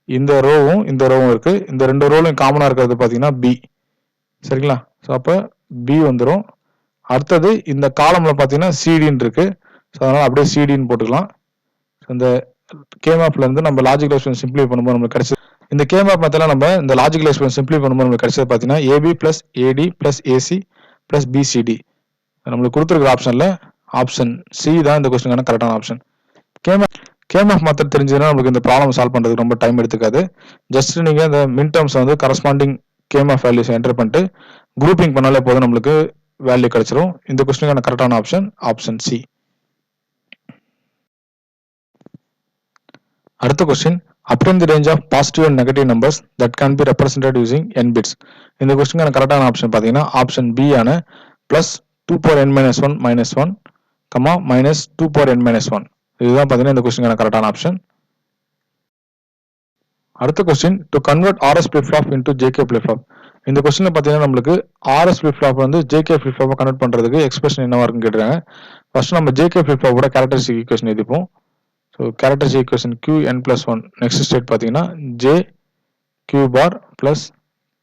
இந்த ரோவும் இந்த ரோவும் இருக்கு. இந்த 2 ரோலையும் காமனாக இருக்கிறது பார்த்தீங்கன்னா பி, சரிங்களா? ஸோ அப்போ பி வந்துடும். அடுத்தது இந்த காலம்ல பார்த்தீங்கன்னா சிடின்னு இருக்கு. ஸோ அதனால அப்படியே சிடின்னு போட்டுக்கலாம். இந்த கேமேப்ல இருந்து நம்ம லாஜிக்கல் எக்ஸ்பிரஷன் சிம்பிளிஃபை பண்ணும்போது நமக்கு கிடைச்சது. இந்த கேமேப் மெத்தட்ல நம்ம இந்த லாஜிக்கல் எக்ஸ்பிரஷன் சிம்பிளிஃபை பண்ணும்போது நமக்கு கிடைச்சது பார்த்தீங்கன்னா ஏபி பிளஸ் ஏடி பிளஸ் ஏசி பிளஸ் பிசிடி. நம்மளுக்கு கொடுத்துருக்கிற ஆப்ஷன்ல ஆப்ஷன் சி தான் இந்த கொஸ்டினுக்கான கரெக்டான ஆப்ஷன். கேமேப் மெத்தட் தெரிஞ்சதுன்னா நமக்கு இந்த ப்ராப்ளம் சால்வ் பண்றதுக்கு ரொம்ப டைம் எடுத்துக்காது. ஜஸ்ட் நீங்க இந்த மின் டேர்ம்ஸ் வந்து கரஸ்பாண்டிங் கேமேப் வேல்யூஸ் என்டர் பண்ணிட்டு குரூப்பிங் பண்ணாலே போதும், நம்மளுக்கு வேல்யூ கிடைச்சிரும். இந்த கொஸ்டினுக்கான கரெக்டான ஆப்ஷன் ஆப்ஷன் சி. அடுத்த question, obtain the range of positive and negative numbers that can be represented using n bits. இந்த கொஸ்டினுக்கான கரெக்டான ஆப்ஷன் பார்த்தீங்கன்னா ஆப்ஷன் பி ஆன plus 2 power n minus 1 minus 1 comma minus 2 power n minus 1. இதுதான் பார்த்தீங்கன்னா இந்த கொஸ்டினுக்கான கரெக்டான ஆப்ஷன். அடுத்த question, to convert R S flip flop into J K flip flop. இந்த கொஸ்டின்ல பார்த்தீங்கன்னா நம்மளுக்கு ஆர்எஸ் ஃபிளிப் ஃப்ளாப் வந்து ஜேகே ஃபிளிப் ஃப்ளாப்பை கன்வெர்ட் பண்றதுக்கு எக்ஸ்பிரஷன் என்னவா இருக்குன்னு கேட்டுறாங்க. ஃபர்ஸ்ட் நம்ம ஜேகே ஃபிளிப் ஃப்ளாப்போட கேரக்டரிஸ்டிக் ஈக்குவேஷன் எழுதிப்போம். So characteristic equation qn+1 next state பார்த்தீங்கன்னா J Q bar plus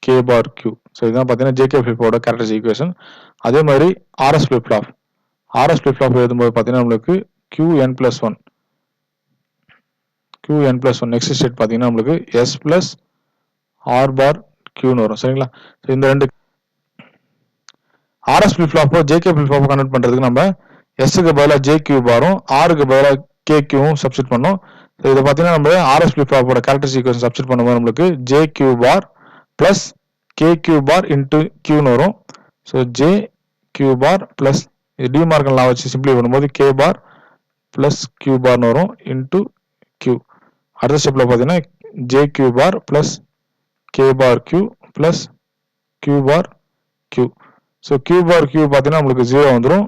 K bar Q. So இதுதான் பார்த்தீங்கன்னா ஜேகே ஃபிளிப் ஃப்ளாப்போட கேரக்டரிஸ்டிக் ஈக்குவேஷன். அதே மாதிரி ஆர்எஸ் ஃபிளிப் ஃப்ளாப் எழுதும்போது பார்த்தீங்கன்னா நம்மளுக்கு qn+1 நெக்ஸ்ட் ஸ்டேட் பார்த்தீங்கன்னா நம்மளுக்கு எஸ் பிளஸ் ஆர் பார் கியூன்னு வரும், சரிங்களா? ஸோ இந்த 2 ஆர்எஸ் ஃபிளிப் ஃப்ளாப்போ ஜேகே ஃபிளிப் ஃப்ளாப்போ கன்வெர்ட் பண்றதுக்கு நம்ம எஸ்க்கு பதிலாக ஜே கியூ பாரும் ஆருக்கு பதிலாக கே கியூவும் சப்ஸ்டிட் பண்ணோம். ஸோ இதை பார்த்தீங்கன்னா நம்ம ஆர்எஸ் ஃபிளிப் ஃப்ளாப்போட கேரக்டரிஸ்டிக் ஈக்குவேஷன் சப்ஸ்டிட் பண்ணும்போது நம்மளுக்கு J Q bar plus K Q bar into கியூன்னு வரும். So J Q bar plus De Morgan law வச்சு சிம்பிளை பண்ணும்போது கே பார் பிளஸ் கியூ பார்னு வரும் இன்டு கியூ. அடுத்த ஸ்டெப்ல பார்த்தீங்கன்னா J Q bar plus K bar Q plus Q bar Q. So Q bar Q பார்த்தீங்கன்னா நம்மளுக்கு 0 வந்துடும்.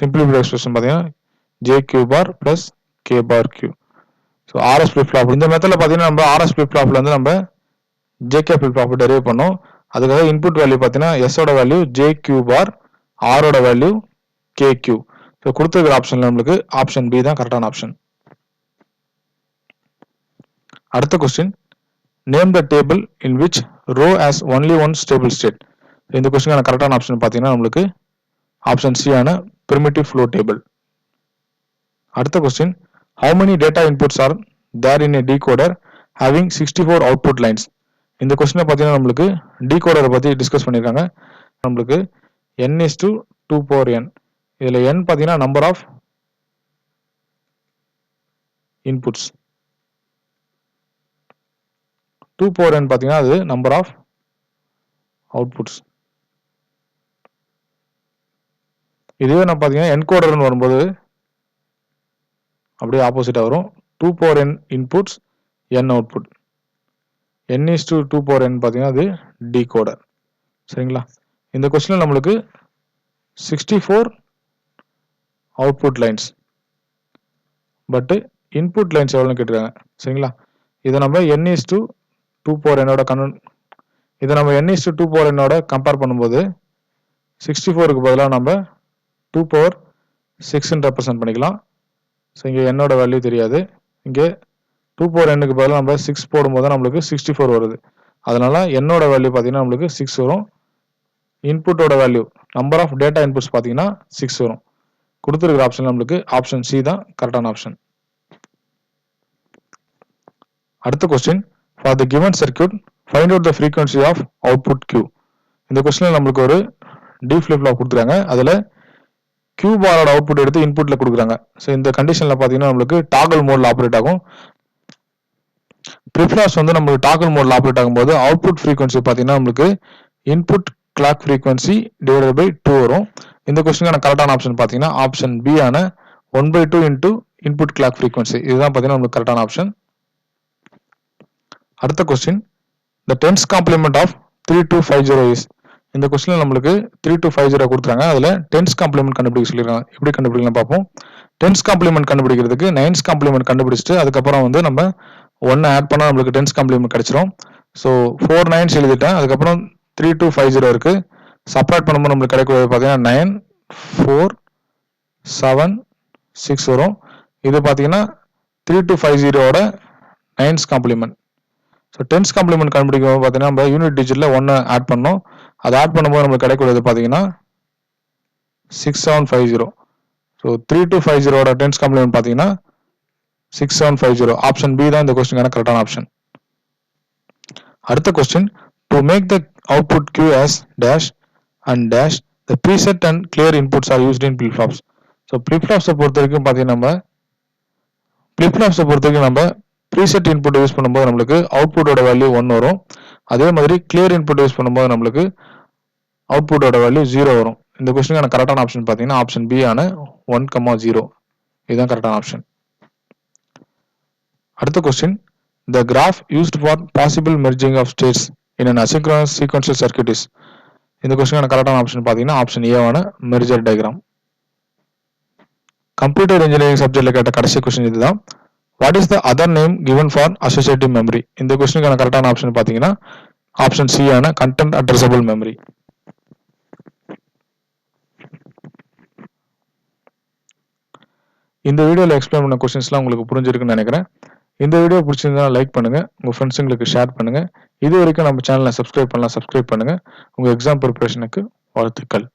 சிம்பிளிஃபைட் எக்ஸ்பிரஷன் பார்த்தீங்கன்னா J Q bar plus K bar Q. So R S flip flop இந்த மெத்தட்ல பார்த்தீங்கன்னா நம்ம ஆர்எஸ் ஃபிளிப் ஃப்ளாப்ல இருந்து நம்ம ஜேகே ஃபிளிப் ஃப்ளாப் டெரைவ் பண்ணோம். அதுக்காக இன்புட் வேல்யூ பார்த்தீங்கன்னா எஸ்ஸோட வேல்யூ ஜே கியூ பார், ஆரோட வேல்யூ கே கியூ. ஸோ கொடுத்துருக்கிற ஆப்ஷன்ல நம்மளுக்கு ஆப்ஷன் பி தான் கரெக்டான ஆப்ஷன். அடுத்த question, name the table in which row has only one stable state. இந்த கொஸ்டினுக்கான கரெக்டான ஆப்ஷன் பார்த்தீங்கன்னா நம்மளுக்கு ஆப்ஷன் சி ஆன primitive flow table. அடுத்த question, how many data inputs are there in a decoder having 64 output lines? இந்த கொஸ்டினை பார்த்தீங்கன்னா நம்மளுக்கு decoder பற்றி டிஸ்கஸ் பண்ணியிருக்காங்க. நம்மளுக்கு n/2 power n, இதில் n பார்த்தீங்கன்னா number of inputs, 2 power n பார்த்தீங்கன்னா அது நம்பர் ஆஃப் அவுட்புட்ஸ். இதுவே நம்ம பார்த்தீங்கன்னா என்கோடர்னு வரும்போது அப்படியே ஆப்போசிட்டாக வரும். 2 power n inputs n output. n/2 power n பார்த்தீங்கன்னா அது டிகோடர். சரிங்களா? இந்த கொஸ்டினில் நம்மளுக்கு 64 அவுட்புட் லைன்ஸ், பட்டு இன்புட் லைன்ஸ் எவ்வளோன்னு கேட்டிருக்காங்க. சரிங்களா? இதை நம்ம n/2 power n கம்பேர் பண்ணும்போது 64க்கு பதிலாக நம்ம 2 power 6 ரெப்ரசன்ட் பண்ணிக்கலாம். ஸோ இங்கே என்னோட வேல்யூ தெரியாது. இங்கே 2 power nக்கு பதிலாக நம்ம 6 போடும்போது நம்மளுக்கு 64 வருது. அதனால என்னோட வேல்யூ பார்த்தீங்கன்னா நம்மளுக்கு 6 வரும். இன்புட்டோட value number of data inputs பார்த்தீங்கன்னா 6 வரும். கொடுத்துருக்கிற ஆப்ஷன் நம்மளுக்கு ஆப்ஷன் சி தான் கரெக்டான ஆப்ஷன். அடுத்த question, for the given circuit find out the frequency of output Q. இந்த கொஸ்டினில் நம்மளுக்கு ஒரு டி ஃபிளிப் ஃப்ளாப் கொடுத்துருக்காங்க. அதில் Q பாரோட அவுட்புட் எடுத்து இன்புட்ல கொடுக்குறாங்க. ஸோ இந்த கண்டிஷனில் பார்த்தீங்கன்னா நம்மளுக்கு டாகல் மோடில் ஆப்ரேட் ஆகும். ஃபிளிப்-ஃப்ளாப்ஸ் வந்து நம்மளுக்கு டாகல் மோடில் ஆப்ரேட் ஆகும்போது அவுட்புட் ஃப்ரீக்வன்சி பார்த்தீங்கன்னா நம்மளுக்கு input clock frequency divided by 2 வரும். இந்த கொஸ்டினுக்கான கரெக்டான ஆப்ஷன் பார்த்தீங்கன்னா ஆப்ஷன் பி ஆன 1/2 இன்டூ இன்புட் கிளாக் ஃப்ரீக்வன்சி. இதுதான் பார்த்தீங்கன்னா நம்மளுக்கு கரெக்டான ஆப்ஷன். அடுத்த question, the ten's complement of 3250 is. இந்த கொஸ்டினில் நம்மளுக்கு 3250 கொடுத்துறாங்க. அதில் டென்ஸ் காம்ப்ளிமெண்ட் கண்டுபிடிக்க சொல்லியிருக்காங்க. எப்படி கண்டுபிடிக்கலாம் பார்ப்போம். டென்ஸ் காம்ப்ளிமெண்ட் கண்டுபிடிக்கிறதுக்கு நைன்ஸ் காம்ப்ளிமெண்ட் கண்டுபிடிச்சிட்டு அதுக்கப்புறம் வந்து நம்ம 1 ஆட் பண்ணால் நம்மளுக்கு டென்ஸ் காம்ப்ளிமெண்ட் கிடைச்சிரும். ஸோ 4 9s எழுதிட்டேன். அதுக்கப்புறம் 3250 இருக்கு. சப்ராக்ட் பண்ணும்போது நம்மளுக்கு கிடைக்கிறது பார்த்தீங்கன்னா 9 4 7 6 வரும். இது பார்த்தீங்கன்னா 3250ஓட nines complement. So tens complement கண்டுபிடிக்கும் போது பார்த்தீங்கன்னா நம்ம யூனிட் டிஜிட்டில் 1 ஆட் பண்ணோம். அதை ஆட் பண்ணும்போது நம்மளுக்கு கிடைக்கிறது பார்த்தீங்கன்னா 6750. ஸோ 3250ஓட டென்ஸ் காம்ப்ளிமெண்ட் பார்த்தீங்கன்னா 6750. ஆப்ஷன் பி தான் இந்த கொஸ்டினுக்கான கரெக்டான ஆப்ஷன். அடுத்த question, to make the output Q as dash and dash the preset and clear inputs are used in flip-flops. So flip-flopஸை பொறுத்த வரைக்கும் பார்த்தீங்கன்னா நம்ம ப்ரீசெட் இன்புட் யூஸ் பண்ணும்போது நம்மளுக்கு அவுட்புட்டோட வேல்யூ 1 வரும். அதே மாதிரி கிளியர் இன்புட் யூஸ் பண்ணும்போது நம்மளுக்கு அவுட்புட்டோட வேல்யூ 0 வரும். இந்த கொஸ்டினுக்கான கரெக்டான ஆப்ஷன் பார்த்தீங்கன்னா ஆப்ஷன் பி ஆன 1,0. இதுதான் கரெக்டான ஆப்ஷன். அடுத்த question, the graph used for possible merging of states in an asynchronous sequential circuit is. இந்த கொஸ்டினுக்கான கரெக்டான ஆப்ஷன் பார்த்தீங்கன்னா ஆப்ஷன் ஏ ஆன மெர்ஜர் டயக்ராம். கம்ப்யூட்டர் இன்ஜினியரிங் சப்ஜெக்ட்ல கேட்ட கடைசி கொஸ்டின் இதுதான். What is the other name given for associative memory. இந்த கொஸ்டினுக்கான கரெக்டான ஆப்ஷன் பார்த்தீங்கன்னா ஆப்ஷன் சி ஆன கண்டென்ட் அட்ரஸபிள் மெமரி. இந்த வீடியோவில் எக்ஸ்பிளைன் பண்ண கொஸ்டின்ஸ்லாம் உங்களுக்கு புரிஞ்சிருக்குன்னு நினைக்கிறேன். இந்த வீடியோ பிடிச்சிருந்தா லைக் பண்ணுங்க, உங்க ஃப்ரெண்ட்ஸுங்களுக்கு ஷேர் பண்ணுங்க. இது வரைக்கும் நம்ம சேனலை சப்ஸ்கிரைப் பண்ணுங்க. உங்க எக்ஸாம் ப்ரிப்பரேஷனுக்கு வாழ்த்துக்கள்.